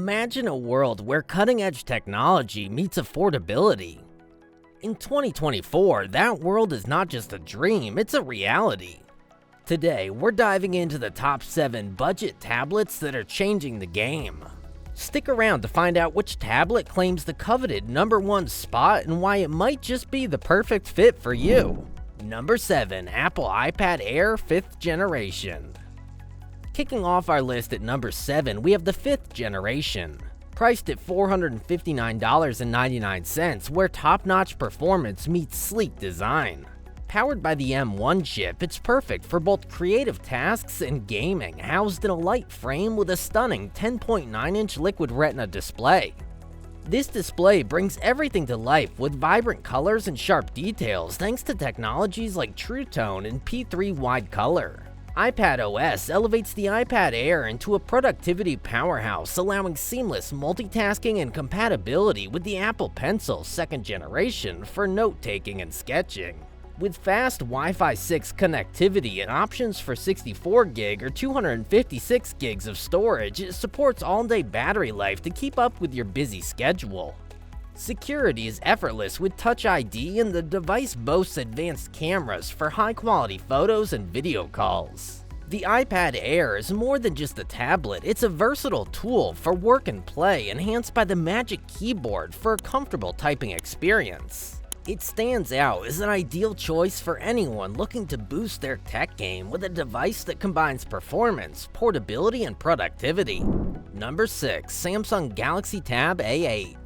Imagine a world where cutting-edge technology meets affordability. In 2024, that world is not just a dream, it's a reality. Today, we're diving into the top 7 budget tablets that are changing the game. Stick around to find out which tablet claims the coveted #1 spot and why it might just be the perfect fit for you. Number 7. Apple iPad Air 5th Generation. Kicking off our list at number 7, we have the 5th generation. Priced at $459.99, where top-notch performance meets sleek design. Powered by the M1 chip, it's perfect for both creative tasks and gaming, housed in a light frame with a stunning 10.9-inch Liquid Retina display. This display brings everything to life with vibrant colors and sharp details thanks to technologies like True Tone and P3 Wide Color. iPadOS elevates the iPad Air into a productivity powerhouse, allowing seamless multitasking and compatibility with the Apple Pencil 2nd generation for note-taking and sketching. With fast Wi-Fi 6 connectivity and options for 64 gig or 256 gigs of storage, it supports all-day battery life to keep up with your busy schedule. Security is effortless with Touch ID, and the device boasts advanced cameras for high-quality photos and video calls. The iPad Air is more than just a tablet, it's a versatile tool for work and play, enhanced by the Magic Keyboard for a comfortable typing experience. It stands out as an ideal choice for anyone looking to boost their tech game with a device that combines performance, portability, and productivity. Number 6. Samsung Galaxy Tab A8.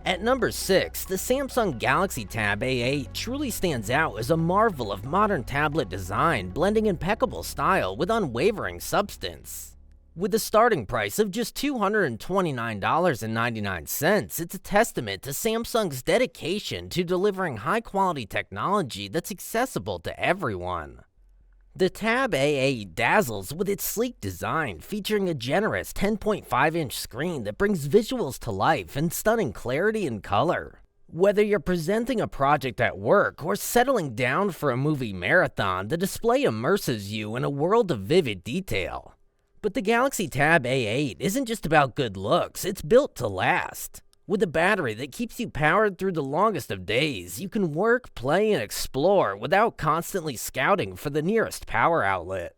At number 6, the Samsung Galaxy Tab A8 truly stands out as a marvel of modern tablet design, blending impeccable style with unwavering substance. With a starting price of just $229.99, it's a testament to Samsung's dedication to delivering high-quality technology that's accessible to everyone. The Tab A8 dazzles with its sleek design, featuring a generous 10.5-inch screen that brings visuals to life in stunning clarity and color. Whether you're presenting a project at work or settling down for a movie marathon, the display immerses you in a world of vivid detail. But the Galaxy Tab A8 isn't just about good looks, it's built to last. With a battery that keeps you powered through the longest of days, you can work, play, and explore without constantly scouting for the nearest power outlet.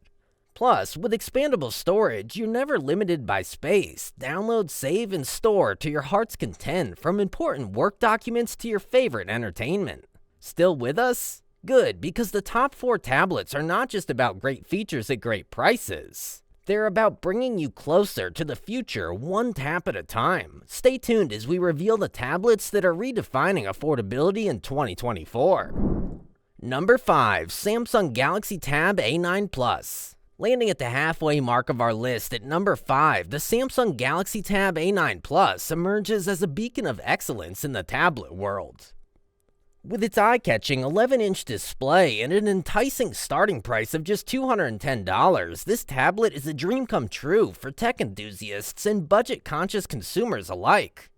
Plus, with expandable storage, you're never limited by space. Download, save, and store to your heart's content, from important work documents to your favorite entertainment. Still with us? Good, because the top 4 tablets are not just about great features at great prices. They're about bringing you closer to the future, one tap at a time. Stay tuned as we reveal the tablets that are redefining affordability in 2024. Number 5. Samsung Galaxy Tab A9 Plus. Landing at the halfway mark of our list at number 5, the Samsung Galaxy Tab A9 Plus emerges as a beacon of excellence in the tablet world. With its eye-catching 11-inch display and an enticing starting price of just $210, this tablet is a dream come true for tech enthusiasts and budget-conscious consumers alike.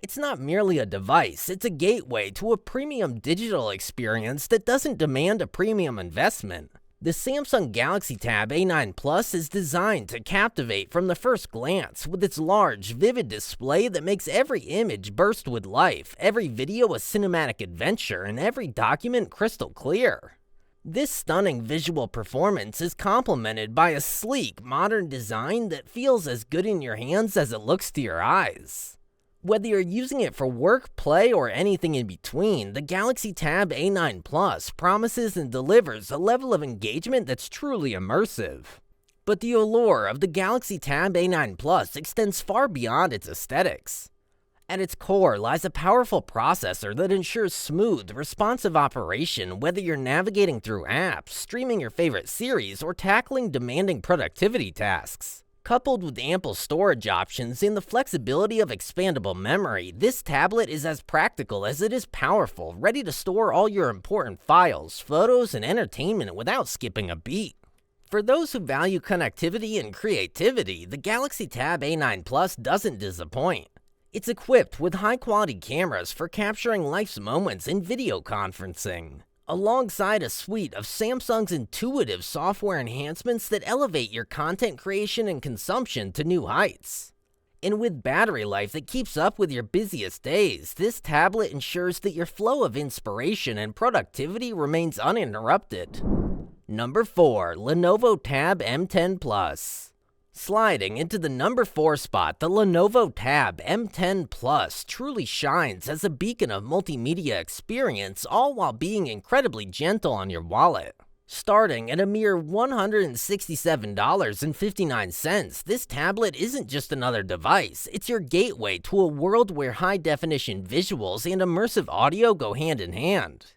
It's not merely a device, it's a gateway to a premium digital experience that doesn't demand a premium investment. The Samsung Galaxy Tab A9 Plus is designed to captivate from the first glance, with its large, vivid display that makes every image burst with life, every video a cinematic adventure, and every document crystal clear. This stunning visual performance is complemented by a sleek, modern design that feels as good in your hands as it looks to your eyes. Whether you're using it for work, play, or anything in between, the Galaxy Tab A9 Plus promises and delivers a level of engagement that's truly immersive. But the allure of the Galaxy Tab A9 Plus extends far beyond its aesthetics. At its core lies a powerful processor that ensures smooth, responsive operation whether you're navigating through apps, streaming your favorite series, or tackling demanding productivity tasks. Coupled with ample storage options and the flexibility of expandable memory, this tablet is as practical as it is powerful, ready to store all your important files, photos, and entertainment without skipping a beat. For those who value connectivity and creativity, the Galaxy Tab A9 Plus doesn't disappoint. It's equipped with high-quality cameras for capturing life's moments in video conferencing, alongside a suite of Samsung's intuitive software enhancements that elevate your content creation and consumption to new heights. And with battery life that keeps up with your busiest days, this tablet ensures that your flow of inspiration and productivity remains uninterrupted. Number 4. Lenovo Tab M10 Plus. Sliding into the number 4 spot, the Lenovo Tab M10 Plus truly shines as a beacon of multimedia experience, all while being incredibly gentle on your wallet. Starting at a mere $167.59, this tablet isn't just another device, it's your gateway to a world where high-definition visuals and immersive audio go hand in hand.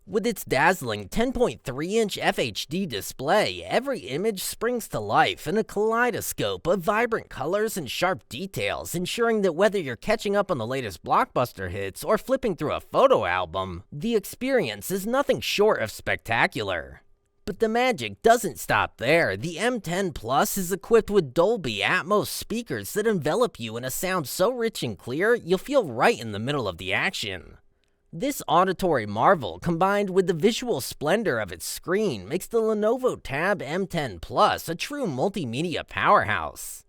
With its dazzling 10.3-inch FHD display, every image springs to life in a kaleidoscope of vibrant colors and sharp details, ensuring that whether you're catching up on the latest blockbuster hits or flipping through a photo album, the experience is nothing short of spectacular. But the magic doesn't stop there. The M10 Plus is equipped with Dolby Atmos speakers that envelop you in a sound so rich and clear, you'll feel right in the middle of the action. This auditory marvel, combined with the visual splendor of its screen, makes the Lenovo Tab M10 Plus a true multimedia powerhouse.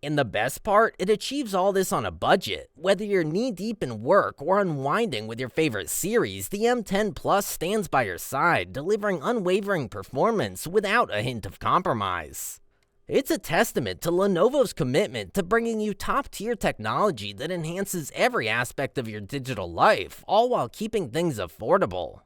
And the best part, it achieves all this on a budget. Whether you're knee-deep in work or unwinding with your favorite series, the M10 Plus stands by your side, delivering unwavering performance without a hint of compromise. It's a testament to Lenovo's commitment to bringing you top-tier technology that enhances every aspect of your digital life, all while keeping things affordable.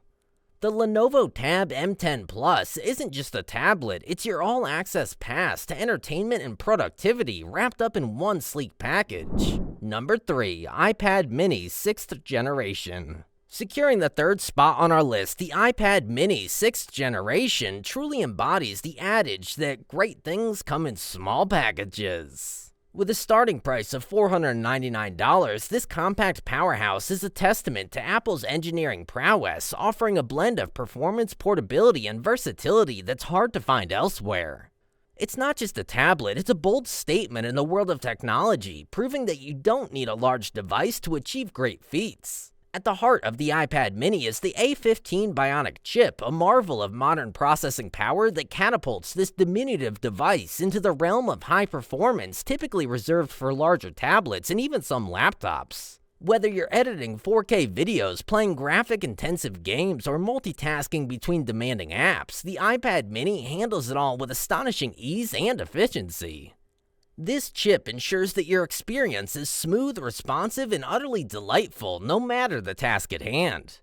The Lenovo Tab M10 Plus isn't just a tablet, it's your all-access pass to entertainment and productivity wrapped up in one sleek package. Number 3. iPad Mini 6th Generation. Securing the 3rd spot on our list, the iPad Mini 6th Generation truly embodies the adage that great things come in small packages. With a starting price of $499, this compact powerhouse is a testament to Apple's engineering prowess, offering a blend of performance, portability, and versatility that's hard to find elsewhere. It's not just a tablet, it's a bold statement in the world of technology, proving that you don't need a large device to achieve great feats. At the heart of the iPad Mini is the A15 Bionic chip, a marvel of modern processing power that catapults this diminutive device into the realm of high performance typically reserved for larger tablets and even some laptops. Whether you're editing 4K videos, playing graphic-intensive games, or multitasking between demanding apps, the iPad Mini handles it all with astonishing ease and efficiency. This chip ensures that your experience is smooth, responsive, and utterly delightful, no matter the task at hand.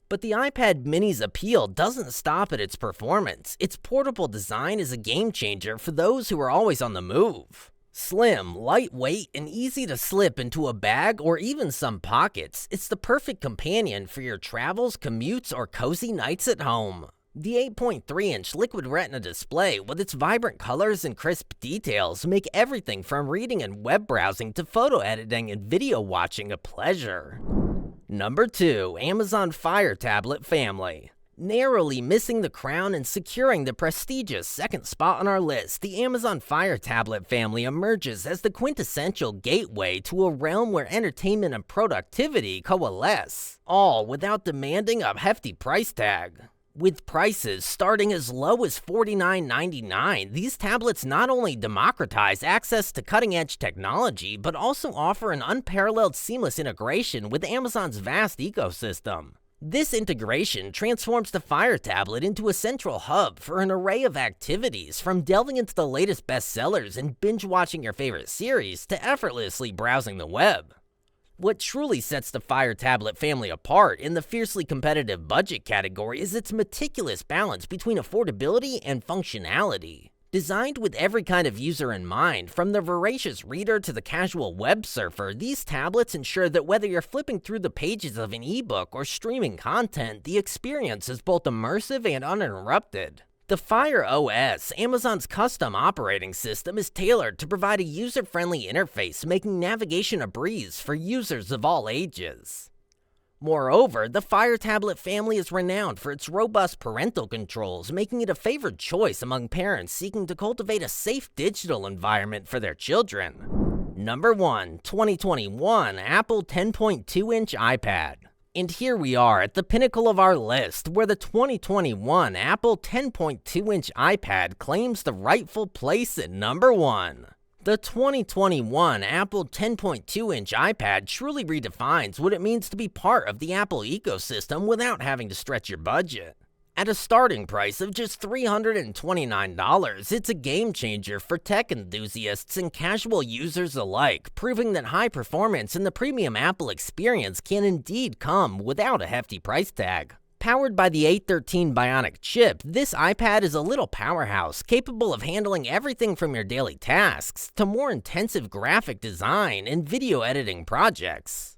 But the iPad Mini's appeal doesn't stop at its performance. Its portable design is a game changer for those who are always on the move. Slim, lightweight, and easy to slip into a bag or even some pockets, it's the perfect companion for your travels, commutes, or cozy nights at home. The 8.3-inch Liquid Retina display, with its vibrant colors and crisp details, make everything from reading and web browsing to photo editing and video watching a pleasure. Number 2. Amazon Fire Tablet Family. Narrowly missing the crown and securing the prestigious 2nd spot on our list, the Amazon Fire Tablet family emerges as the quintessential gateway to a realm where entertainment and productivity coalesce, all without demanding a hefty price tag. With prices starting as low as $49.99, these tablets not only democratize access to cutting-edge technology, but also offer an unparalleled seamless integration with Amazon's vast ecosystem. This integration transforms the Fire tablet into a central hub for an array of activities, from delving into the latest bestsellers and binge-watching your favorite series to effortlessly browsing the web. What truly sets the Fire tablet family apart in the fiercely competitive budget category is its meticulous balance between affordability and functionality. Designed with every kind of user in mind, from the voracious reader to the casual web surfer, these tablets ensure that whether you're flipping through the pages of an ebook or streaming content, the experience is both immersive and uninterrupted. The Fire OS, Amazon's custom operating system, is tailored to provide a user-friendly interface, making navigation a breeze for users of all ages. Moreover, the Fire tablet family is renowned for its robust parental controls, making it a favored choice among parents seeking to cultivate a safe digital environment for their children. Number 1. 2021 Apple 10.2-inch iPad. And here we are at the pinnacle of our list, where the 2021 Apple 10.2-inch iPad claims the rightful place at number 1. The 2021 Apple 10.2-inch iPad truly redefines what it means to be part of the Apple ecosystem without having to stretch your budget. At a starting price of just $329, it's a game changer for tech enthusiasts and casual users alike, proving that high performance and the premium Apple experience can indeed come without a hefty price tag. Powered by the A13 Bionic chip, this iPad is a little powerhouse capable of handling everything from your daily tasks to more intensive graphic design and video editing projects.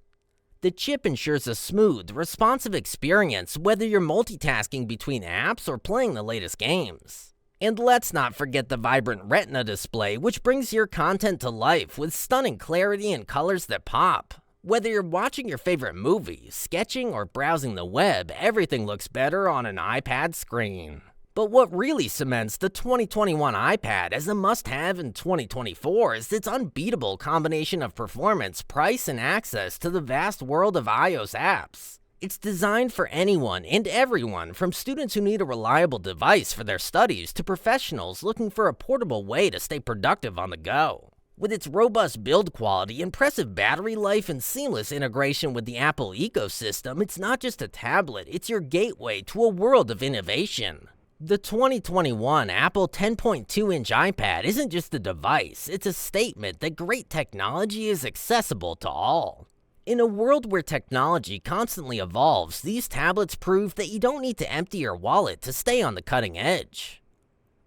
The chip ensures a smooth, responsive experience whether you're multitasking between apps or playing the latest games. And let's not forget the vibrant Retina display, which brings your content to life with stunning clarity and colors that pop. Whether you're watching your favorite movie, sketching, or browsing the web, everything looks better on an iPad screen. But what really cements the 2021 iPad as a must-have in 2024 is its unbeatable combination of performance, price, and access to the vast world of iOS apps. It's designed for anyone and everyone, from students who need a reliable device for their studies to professionals looking for a portable way to stay productive on the go. With its robust build quality, impressive battery life, and seamless integration with the Apple ecosystem, it's not just a tablet, it's your gateway to a world of innovation. The 2021 Apple 10.2-inch iPad isn't just a device, it's a statement that great technology is accessible to all. In a world where technology constantly evolves, these tablets prove that you don't need to empty your wallet to stay on the cutting edge.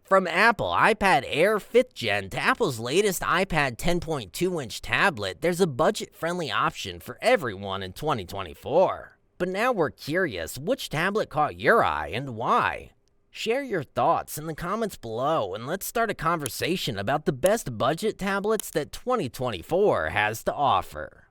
From Apple iPad Air 5th Gen to Apple's latest iPad 10.2-inch tablet, there's a budget-friendly option for everyone in 2024. But now we're curious, which tablet caught your eye and why? Share your thoughts in the comments below, and let's start a conversation about the best budget tablets that 2024 has to offer.